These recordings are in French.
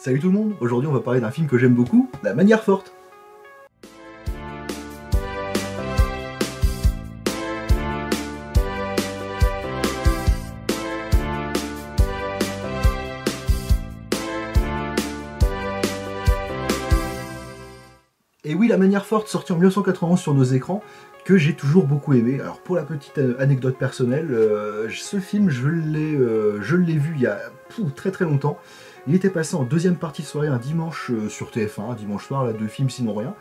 Salut tout le monde, aujourd'hui on va parler d'un film que j'aime beaucoup, La Manière Forte. Et oui, La Manière Forte, sorti en 1991 sur nos écrans, que j'ai toujours beaucoup aimé. Alors pour la petite anecdote personnelle, ce film je l'ai vu il y a très très longtemps. Il était passé en deuxième partie de soirée un dimanche sur TF1, un dimanche soir, là, deux films sinon rien.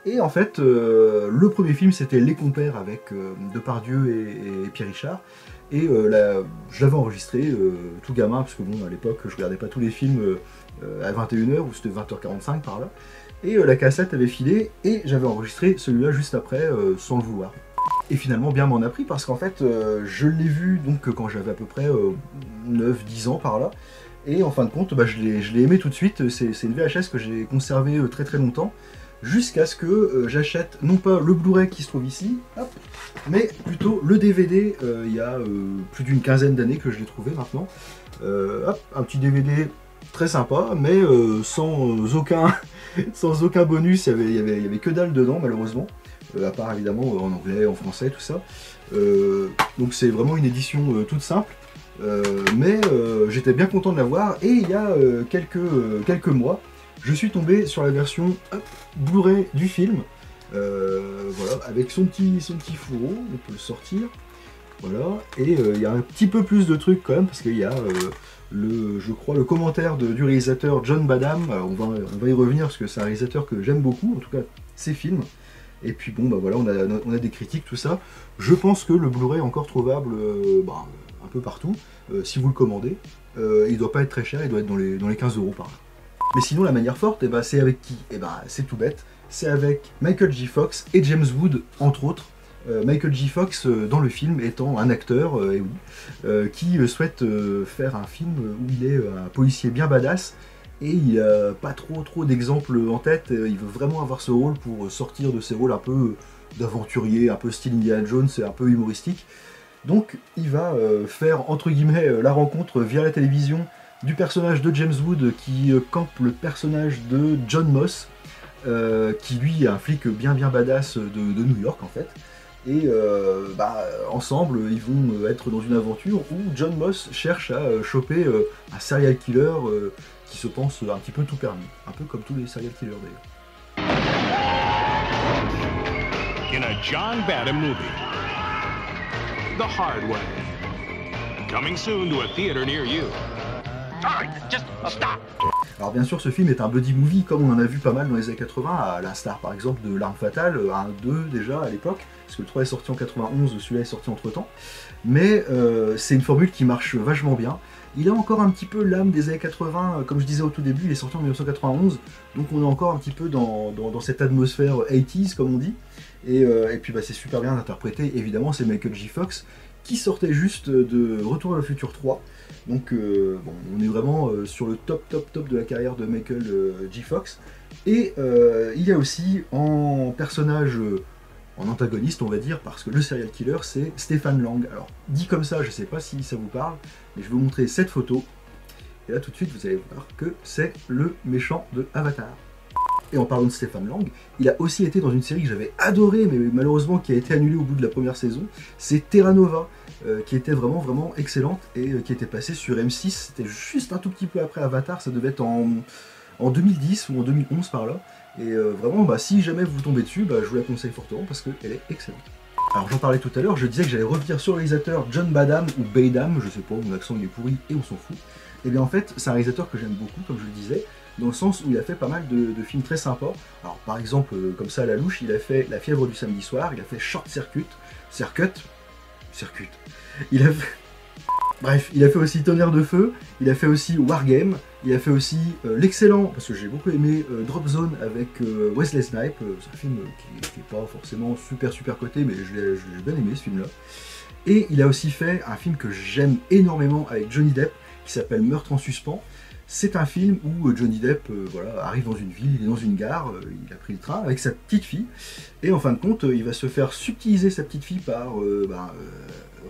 Et en fait, le premier film c'était Les Compères avec Depardieu et Pierre Richard. Et je l'avais enregistré tout gamin, parce que bon, à l'époque je regardais pas tous les films à 21h, ou c'était 20h45 par là. Et la cassette avait filé, et j'avais enregistré celui-là juste après, sans le vouloir. Et finalement, bien m'en a pris, parce qu'en fait, je l'ai vu donc quand j'avais à peu près 9-10 ans par là. Et en fin de compte, je l'ai aimé tout de suite. C'est une VHS que j'ai conservée très très longtemps, jusqu'à ce que j'achète non pas le Blu-ray qui se trouve ici, hop, mais plutôt le DVD, il y a plus d'une quinzaine d'années que je l'ai trouvé maintenant. Hop, un petit DVD très sympa, mais sans aucun bonus, il y avait que dalle dedans malheureusement, à part évidemment en anglais, en français, tout ça. Donc c'est vraiment une édition toute simple. Mais j'étais bien content de l'avoir, et il y a quelques mois, je suis tombé sur la version Blu-ray du film, voilà, avec son petit fourreau, on peut le sortir, voilà, et il y a un petit peu plus de trucs quand même, parce qu'il y a je crois le commentaire du réalisateur John Badham. Alors on va y revenir, parce que c'est un réalisateur que j'aime beaucoup, en tout cas ses films. Et puis bon, voilà, on a des critiques, tout ça. Je pense que le Blu-ray est encore trouvable un peu partout, si vous le commandez. Il doit pas être très cher, il doit être dans les 15 € par là. Mais sinon, La Manière Forte, c'est avec qui? C'est tout bête, c'est avec Michael J. Fox et James Wood, entre autres. Michael J. Fox, dans le film, étant un acteur, qui souhaite faire un film où il est un policier bien badass, et il n'a pas trop d'exemples en tête. Il veut vraiment avoir ce rôle pour sortir de ses rôles un peu d'aventurier, un peu style Indiana Jones, un peu humoristique. Donc il va faire entre guillemets la rencontre via la télévision du personnage de James Wood, qui campe le personnage de John Moss, qui lui est un flic bien badass de New York en fait. Et ensemble ils vont être dans une aventure où John Moss cherche à choper un serial killer qui se pense un petit peu tout permis, un peu comme tous les serial killers d'ailleurs. In a John Badham movie, The Hard Way, coming soon to a theater near you. All right, just stop. Alors bien sûr, ce film est un buddy movie, comme on en a vu pas mal dans les années 80, à l'instar par exemple de L'Arme Fatale, 1-2 déjà à l'époque, parce que le 3 est sorti en 91, celui-là est sorti entre temps. Mais c'est une formule qui marche vachement bien. Il a encore un petit peu l'âme des années 80, comme je disais au tout début, il est sorti en 1991, donc on est encore un petit peu dans cette atmosphère 80s comme on dit. Et puis c'est super bien interprété, évidemment c'est Michael J. Fox, qui sortait juste de Retour à le futur 3. Donc on est vraiment sur le top de la carrière de Michael J. Fox. Et il y a aussi en personnage, en antagoniste on va dire, parce que le serial killer c'est Stephen Lang. Alors dit comme ça, je sais pas si ça vous parle, mais je vais vous montrer cette photo. Et là tout de suite vous allez voir que c'est le méchant de Avatar. Et en parlant de Stephen Lang, il a aussi été dans une série que j'avais adorée, mais malheureusement qui a été annulée au bout de la première saison. C'est Terra Nova, qui était vraiment excellente, et qui était passée sur M6. C'était juste un tout petit peu après Avatar, ça devait être en 2010 ou en 2011 par là. Et vraiment, si jamais vous tombez dessus, je vous la conseille fortement parce qu'elle est excellente. Alors j'en parlais tout à l'heure, je disais que j'allais revenir sur le réalisateur John Badham, ou Badham, je sais pas, mon accent il est pourri et on s'en fout. Et bien en fait, c'est un réalisateur que j'aime beaucoup, comme je le disais, dans le sens où il a fait pas mal de films très sympas. Alors par exemple, comme ça à la louche, il a fait La fièvre du samedi soir, il a fait Short Circuit, il a fait... Bref, il a fait aussi Tonnerre de feu, il a fait aussi Wargame, il a fait aussi l'excellent, parce que j'ai beaucoup aimé, Drop Zone avec Wesley Snipes. C'est un film qui n'est pas forcément super coté, mais j'ai bien aimé ce film-là. Et il a aussi fait un film que j'aime énormément avec Johnny Depp, qui s'appelle Meurtre en suspens. C'est un film où Johnny Depp arrive dans une ville, il est dans une gare, il a pris le train avec sa petite fille, et en fin de compte, il va se faire subtiliser sa petite fille par,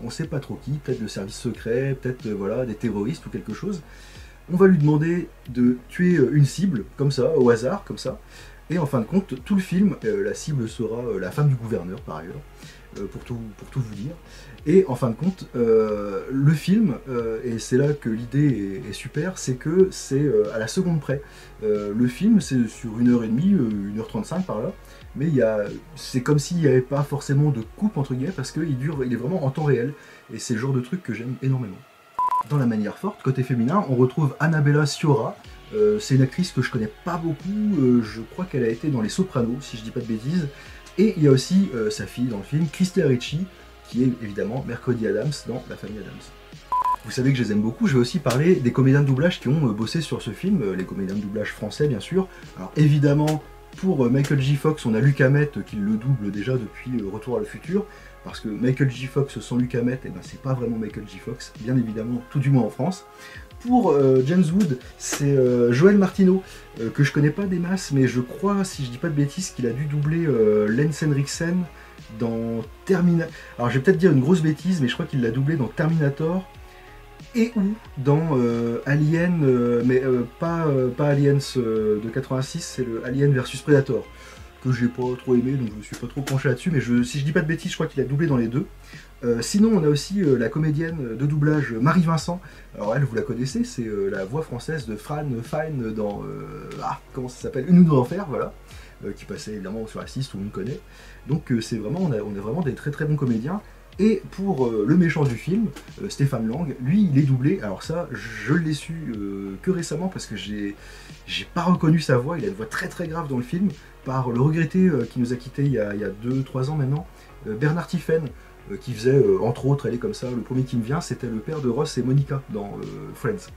on sait pas trop qui, peut-être le service secret, peut-être des terroristes ou quelque chose. On va lui demander de tuer une cible, comme ça, au hasard, comme ça. Et en fin de compte, tout le film, la cible sera la femme du gouverneur, par ailleurs, pour tout vous dire. Et en fin de compte, le film, et c'est là que l'idée est super, c'est que c'est à la seconde près. Le film, c'est sur 1h30, 1h35 par là, mais c'est comme s'il n'y avait pas forcément de coupe, entre guillemets, parce qu'il est vraiment en temps réel. Et c'est le genre de truc que j'aime énormément. Dans La manière forte, côté féminin, on retrouve Annabella Sciorra. C'est une actrice que je connais pas beaucoup, je crois qu'elle a été dans Les Sopranos, si je dis pas de bêtises. Et il y a aussi sa fille dans le film, Christina Ricci, qui est évidemment Mercredi Adams dans La famille Adams. Vous savez que je les aime beaucoup, je vais aussi parler des comédiens de doublage qui ont bossé sur ce film, les comédiens de doublage français bien sûr. Alors évidemment, pour Michael J. Fox, on a Luc Hamet qui le double déjà depuis Retour à le futur, parce que Michael J. Fox sans Luc Hamet, eh ben, c'est pas vraiment Michael J. Fox, bien évidemment, tout du moins en France. Pour James Wood, c'est Joel Martineau, que je connais pas des masses, mais je crois, si je dis pas de bêtises, qu'il a dû doubler Lance Henriksen dans Terminator. Alors je vais peut-être dire une grosse bêtise, mais je crois qu'il l'a doublé dans Terminator et ou dans Alien, mais pas Aliens de 86, c'est le Alien versus Predator, que j'ai pas trop aimé, donc je me suis pas trop penché là-dessus, mais si je dis pas de bêtises, je crois qu'il a doublé dans les deux. Sinon, on a aussi la comédienne de doublage Marie Vincent. Alors elle, vous la connaissez, c'est la voix française de Fran Fine dans comment ça s'appelle, Une nuit d'enfer, voilà, qui passait évidemment sur A6, tout le monde connaît. Donc c'est vraiment, on a vraiment des très très bons comédiens. Et pour le méchant du film, Stéphane Lang, lui, il est doublé. Alors ça, je l'ai su que récemment parce que j'ai pas reconnu sa voix. Il a une voix très très grave dans le film par le regretté qui nous a quittés il y a 2-3 ans maintenant, Bernard Tiphaine. Qui faisait, entre autres, elle est comme ça, le premier qui me vient, c'était le père de Ross et Monica dans Friends.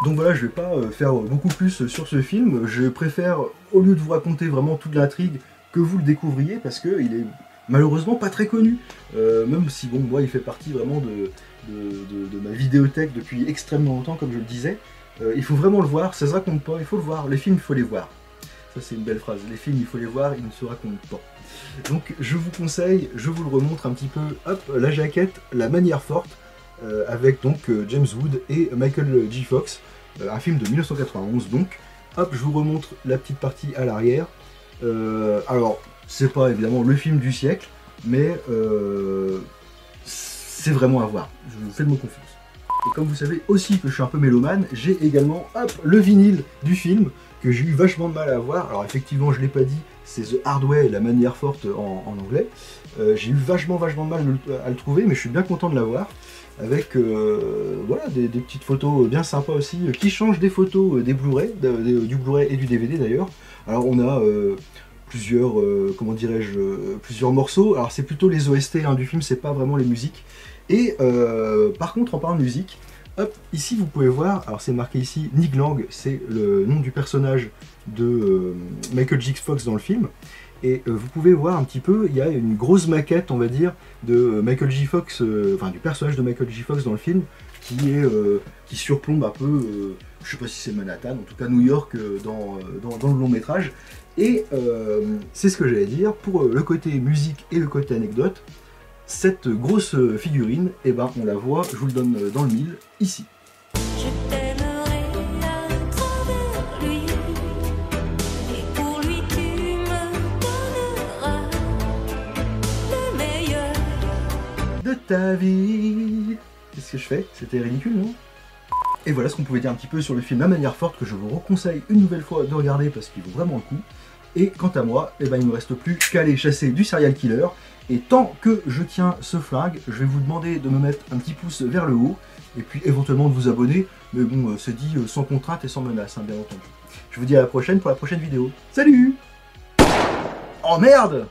Donc voilà, je vais pas faire beaucoup plus sur ce film, je préfère, au lieu de vous raconter vraiment toute l'intrigue, que vous le découvriez, parce qu'il est malheureusement pas très connu, même si, bon, moi, il fait partie vraiment de ma vidéothèque depuis extrêmement longtemps, comme je le disais. Il faut vraiment le voir, ça se raconte pas, il faut le voir, les films, il faut les voir. Ça, c'est une belle phrase, les films, il faut les voir, ils ne se racontent pas. Donc je vous conseille, je vous le remontre un petit peu, hop, la jaquette, La manière forte, avec donc James Wood et Michael J. Fox, un film de 1991, donc hop, je vous remontre la petite partie à l'arrière. Alors, c'est pas évidemment le film du siècle, mais c'est vraiment à voir, je vous fais de mon confiance. Et comme vous savez aussi que je suis un peu mélomane, j'ai également, hop, le vinyle du film, que j'ai eu vachement de mal à avoir. Alors effectivement, je l'ai pas dit, c'est The Hard Way, La manière forte en anglais. J'ai eu vachement de mal à le trouver, mais je suis bien content de l'avoir. Avec voilà, des petites photos bien sympas aussi, qui changent des photos des Blu-ray, du Blu-ray et du DVD d'ailleurs. Alors on a plusieurs, comment dirais-je, plusieurs morceaux. Alors c'est plutôt les OST du film, c'est pas vraiment les musiques. Et par contre, en parlant de musique, hop, ici vous pouvez voir, alors c'est marqué ici, Nick Lang, c'est le nom du personnage de Michael J. Fox dans le film. Et vous pouvez voir un petit peu, il y a une grosse maquette, on va dire, de Michael J. Fox, enfin du personnage de Michael J. Fox dans le film, qui surplombe un peu, je sais pas si c'est Manhattan, en tout cas New York dans le long métrage. Et c'est ce que j'allais dire, pour le côté musique et le côté anecdote, cette grosse figurine, eh ben, on la voit, je vous le donne dans le mille, ici. Je t'aimerai à travers lui, et pour lui tu me donneras le meilleur de ta vie. Qu'est-ce que je fais? C'était ridicule, non? Et voilà ce qu'on pouvait dire un petit peu sur le film La manière forte, que je vous reconseille une nouvelle fois de regarder parce qu'il vaut vraiment le coup. Et quant à moi, eh ben, il ne me reste plus qu'à aller chasser du serial killer. Et tant que je tiens ce flingue, je vais vous demander de me mettre un petit pouce vers le haut, et puis éventuellement de vous abonner, mais bon, c'est dit sans contrainte et sans menace, hein, bien entendu. Je vous dis à la prochaine pour la prochaine vidéo. Salut! Oh merde!